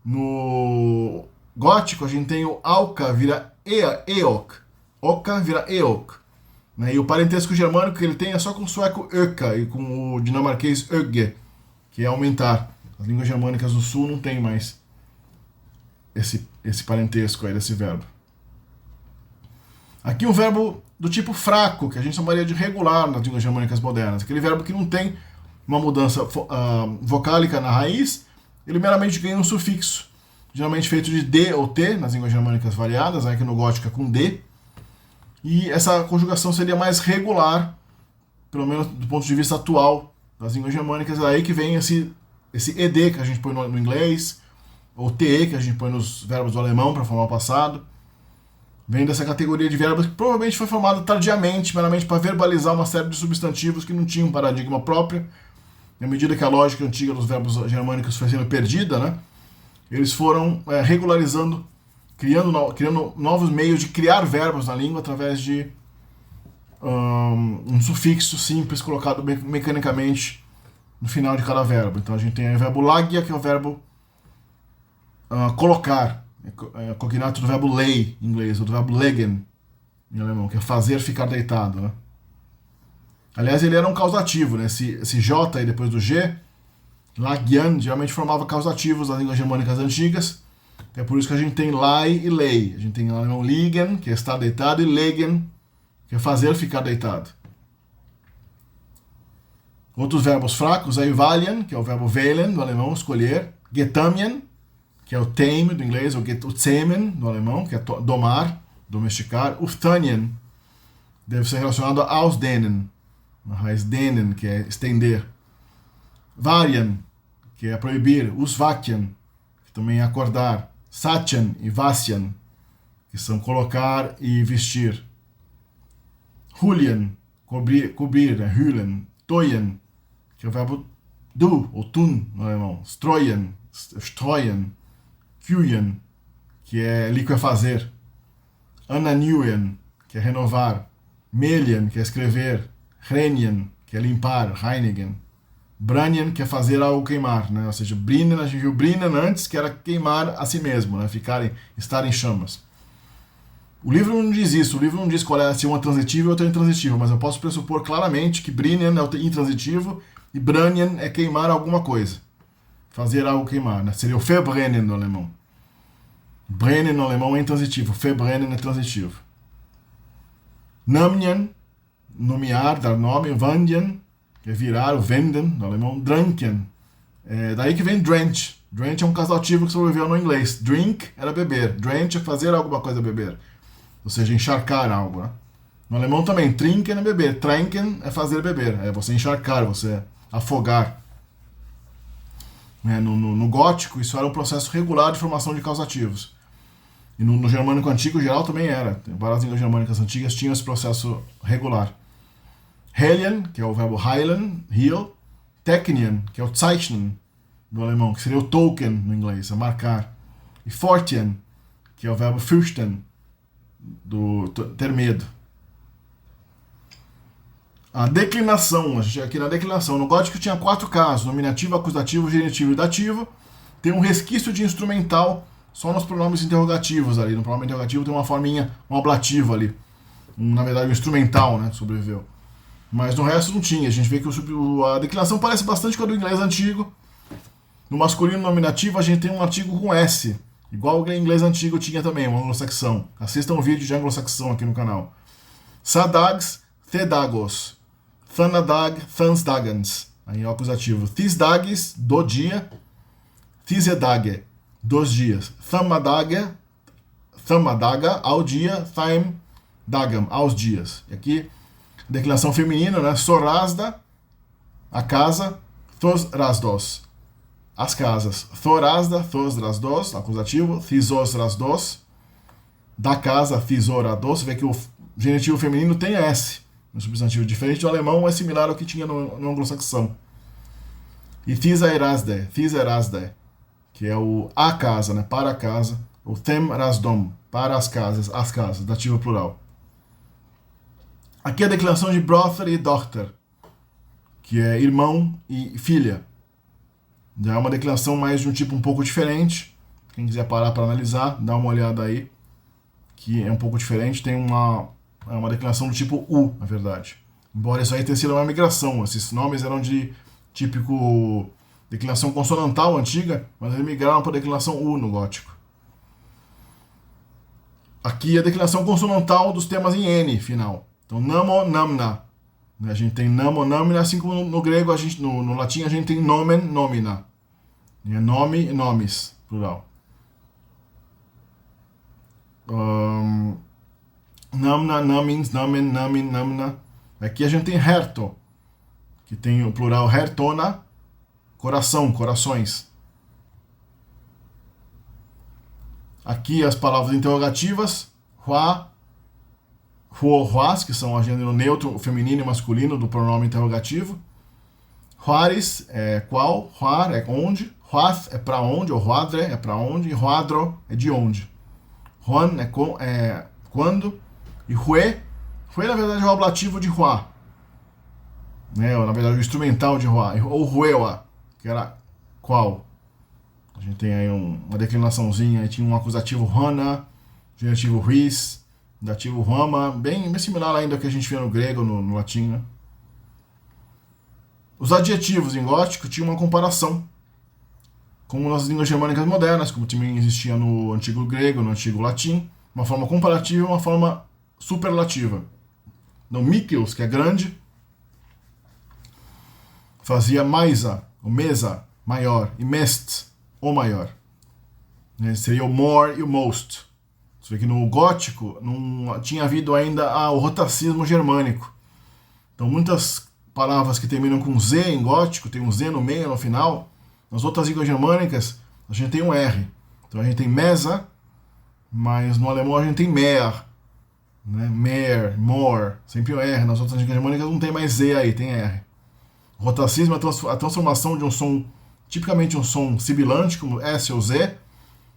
No gótico, a gente tem o auca vira eok. Oka vira eok. Né? E o parentesco germânico que ele tem é só com o sueco öka e com o dinamarquês ögge, que é aumentar. As línguas germânicas do sul não tem mais esse parentesco aí desse verbo. Aqui um verbo do tipo fraco, que a gente chamaria de regular nas línguas germânicas modernas. Aquele verbo que não tem uma mudança vocálica na raiz, ele meramente ganha um sufixo, geralmente feito de D ou T, nas línguas germânicas variadas, aqui no gótico é com D. E essa conjugação seria mais regular, pelo menos do ponto de vista atual das línguas germânicas. É aí que vem esse ED que a gente põe no inglês, ou TE que a gente põe nos verbos do alemão para formar o passado. Vem dessa categoria de verbos que provavelmente foi formada tardiamente, meramente para verbalizar uma série de substantivos que não tinham um paradigma próprio. E à medida que a lógica antiga dos verbos germânicos foi sendo perdida, né, eles foram regularizando, criando novos meios de criar verbos na língua através de um sufixo simples colocado mecanicamente no final de cada verbo. Então a gente tem o verbo lagia, que é o verbo colocar, é cognato do verbo lay em inglês, ou do verbo legen em alemão, que é fazer ficar deitado, né? Aliás, ele era um causativo, né? Esse J aí depois do G, lagian, geralmente formava causativos das línguas germânicas antigas. É por isso que a gente tem lei e lei. A gente tem em alemão liegen, que é estar deitado, e legen, que é fazer ficar deitado. Outros verbos fracos, aí valien, que é o verbo wählen, do alemão, escolher. Getamien, que é o tame, do inglês, ou o zähmen, do alemão, que é domar, domesticar. Uftanien, deve ser relacionado a ausdehnen, a raiz dehnen, que é estender. Varien, que é proibir. Usvakien, que também é acordar. Satchen e Vassian, que são colocar e vestir. Hulien, cobrir, né? Hülen. Toyen, que é o verbo du, ou tun, no alemão. Streuen, streuen. Kühen, que é liquefazer. Ananuen, que é renovar. Melien, que é escrever. Renien, que é limpar. Reinigen. Branien, que é fazer algo queimar, né? Ou seja, Brinnen, a gente viu Brinnen antes, que era queimar a si mesmo, né? Estar em chamas. O livro não diz isso, o livro não diz qual é se uma é transitiva e outra é intransitiva, mas eu posso pressupor claramente que Brinnen é o intransitivo e Branien é queimar alguma coisa. Fazer algo queimar, né? Seria o Verbrennen no alemão. Brennen no alemão é intransitivo, Verbrennen é transitivo. Namnien, nomear, dar nome. Wandien, que é virar, o Wenden, no alemão. Dranken, daí que vem drench. Drench é um causativo que sobreviveu no inglês. Drink era beber, drench é fazer alguma coisa beber. Ou seja, encharcar algo, né? No alemão também, trinken é beber, tränken é fazer beber, é você encharcar, você afogar. No gótico, isso era um processo regular de formação de causativos. E no germânico antigo, em geral, também era. Várias línguas germânicas antigas tinham esse processo regular. Heilen, que é o verbo heilen, heal. Teknien, que é o zeichnen, do alemão, que seria o token no inglês, é marcar. E fortien, que é o verbo fürchten, do ter medo. A declinação, a gente aqui na declinação, no gótico tinha 4 casos: nominativo, acusativo, genitivo e dativo. Tem um resquício de instrumental só nos pronomes interrogativos ali. No pronome interrogativo tem uma forminha, um ablativo ali. Na verdade, um instrumental, né, sobreviveu. Mas no resto não tinha. A gente vê que a declinação parece bastante com a do inglês antigo. No masculino nominativo a gente tem um artigo com S, igual o inglês antigo tinha também, um anglo-saxão. Assistam um vídeo de anglo-saxão aqui no canal. Sadags, thedagos. Thanadag, thansdagens. Aí é o acusativo. Thisdages, do dia. Thisedage, dos dias. Thamadaga, ao dia. Thaim, dagam, aos dias. E aqui, declinação feminina, né? Sorasda, a casa. Thosrasdos, as casas. Thorasda, thosrasdos, acusativo. Thizosrasdos, da casa. Thizorados. Você vê que o genitivo feminino tem S no substantivo. Diferente do alemão, é similar ao que tinha no anglo-saxão. E Thizaerasde, que é o a casa, né? Para a casa. O them rasdom, para as casas, dativo plural. Aqui é a declinação de brother e dochter, que é irmão e filha. Já é uma declinação mais de um tipo um pouco diferente. Quem quiser parar para analisar, dá uma olhada aí, que é um pouco diferente. Tem uma declinação do tipo U, na verdade. Embora isso aí tenha sido uma migração. Esses nomes eram de típico declinação consonantal antiga, mas eles migraram para a declinação U no gótico. Aqui é a declinação consonantal dos temas em N final. Então, namo, namna. A gente tem namo, namna, assim como no grego, no latim, a gente tem nomen, nomina. É nome e nomes, plural. Namna, namins, namen, namin, namna. Aqui a gente tem herto, que tem o plural hertona, coração, corações. Aqui as palavras interrogativas, hua, huo, huas, que são a gênero neutro, feminino e masculino do pronome interrogativo. Huaris é qual, huar é onde, huath é para onde, ou huadre é para onde, e huadro é de onde. Huan é quando, e hue na verdade é o ablativo de hua, né? Ou, na verdade o instrumental de hua, ou huewa, que era qual. A gente tem aí uma declinaçãozinha, aí tinha um acusativo hana, genitivo huis, dativo rama, bem similar ainda ao que a gente vê no grego, no latim, né? Os adjetivos em gótico tinham uma comparação, como nas línguas germânicas modernas, como também existia no antigo grego, no antigo latim, uma forma comparativa e uma forma superlativa. Então, Miklos, que é grande, fazia maisa, o mesa, maior, e mest, o maior. Seria o more e o most. Você vê que no gótico não tinha havido ainda o rotacismo germânico. Então muitas palavras que terminam com Z em gótico, tem um Z no meio, no final. Nas outras línguas germânicas, a gente tem um R. Então a gente tem mesa, mas no alemão a gente tem mehr. Né? Mehr, more, sempre o R. Nas outras línguas germânicas não tem mais Z aí, tem R. O rotacismo é a transformação de um som, tipicamente um som sibilante, como S ou Z,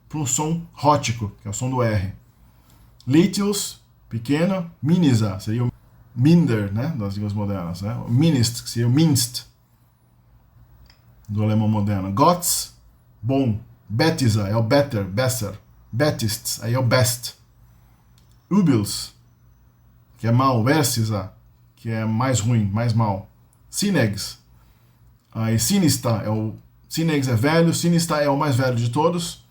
para um som rótico, que é o som do R. Litius, pequeno, minisa, seria o minder, né, das línguas modernas, né? O minist, que seria o minst, do alemão moderno. Gotts, bom. Betisa, é o better, besser. Betists, aí é o best. Übels, que é mal. Versisa, que é mais ruim, mais mal. Sinegs, aí sinista, Sinegs é velho, sinista é o mais velho de todos.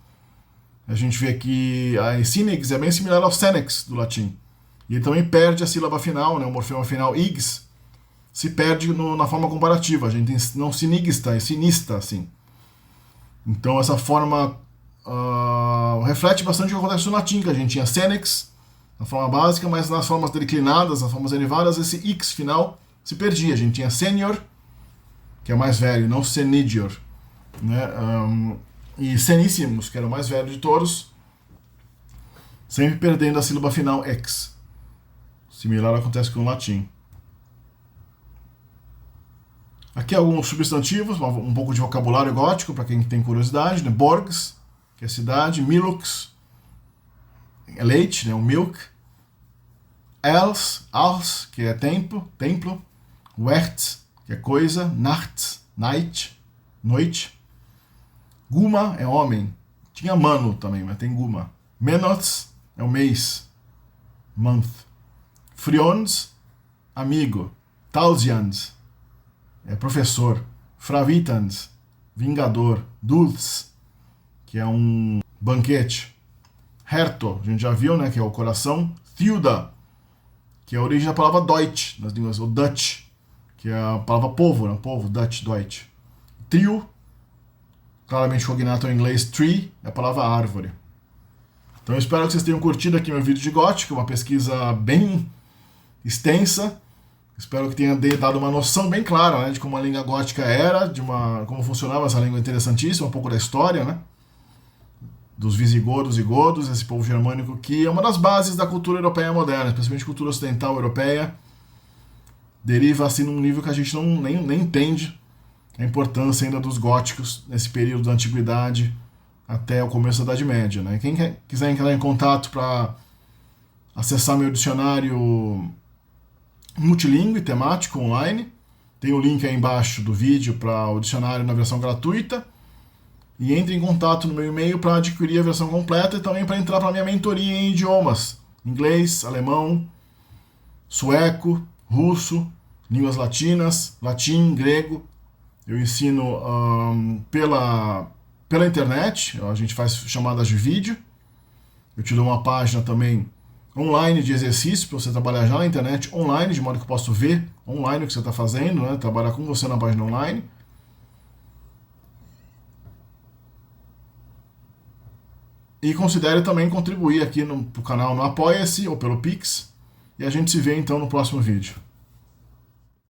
A gente vê que a Sinegs é bem similar ao Senex do latim. E ele também perde a sílaba final, né, o morfema final igs, se perde na forma comparativa. A gente tem não sinigsta, é sinista, assim. Então essa forma reflete bastante o que acontece no latim, que a gente tinha Senex na forma básica, mas nas formas declinadas, nas formas derivadas, esse x final se perdia. A gente tinha senior, que é o mais velho, não senidior, né? E senissimos, que era o mais velho de todos, sempre perdendo a sílaba final x. Similar acontece com o latim. Aqui alguns substantivos, um pouco de vocabulário gótico para quem tem curiosidade, né? Borgs, que é cidade. Milux, é leite, né? O milk. Els, que é templo. Werth, que é coisa. Nacht, night, noite. Guma é homem. Tinha mano também, mas tem guma. Menots é o mês. Month. Frions, amigo. Talsians, é professor. Fravitans, vingador. Dulce, que é um banquete. Herto, a gente já viu, né, que é o coração. Thilda, que é a origem da palavra Deutsch, nas línguas, o Dutch, que é a palavra povo, né, povo, Dutch, Deutsch. Trio, claramente cognato em inglês, tree, é a palavra árvore. Então eu espero que vocês tenham curtido aqui meu vídeo de gótico, uma pesquisa bem extensa. Espero que tenha dado uma noção bem clara, né, de como a língua gótica era, como funcionava essa língua interessantíssima, um pouco da história, né, dos visigodos e godos, esse povo germânico que é uma das bases da cultura europeia moderna, especialmente cultura ocidental europeia, deriva assim num nível que a gente nem entende a importância ainda dos góticos nesse período da antiguidade até o começo da Idade Média, né. Quem quiser entrar em contato para acessar meu dicionário multilingüe, temático, online, tem o link aí embaixo do vídeo para o dicionário na versão gratuita, e entre em contato no meu e-mail para adquirir a versão completa e também para entrar para a minha mentoria em idiomas, inglês, alemão, sueco, russo, línguas latinas, latim, grego. Eu ensino pela internet, a gente faz chamadas de vídeo, eu te dou uma página também online de exercício para você trabalhar já na internet online, de modo que eu possa ver online o que você está fazendo, né? Trabalhar com você na página online. E considere também contribuir aqui pro canal no Apoia-se ou pelo Pix. E a gente se vê então no próximo vídeo.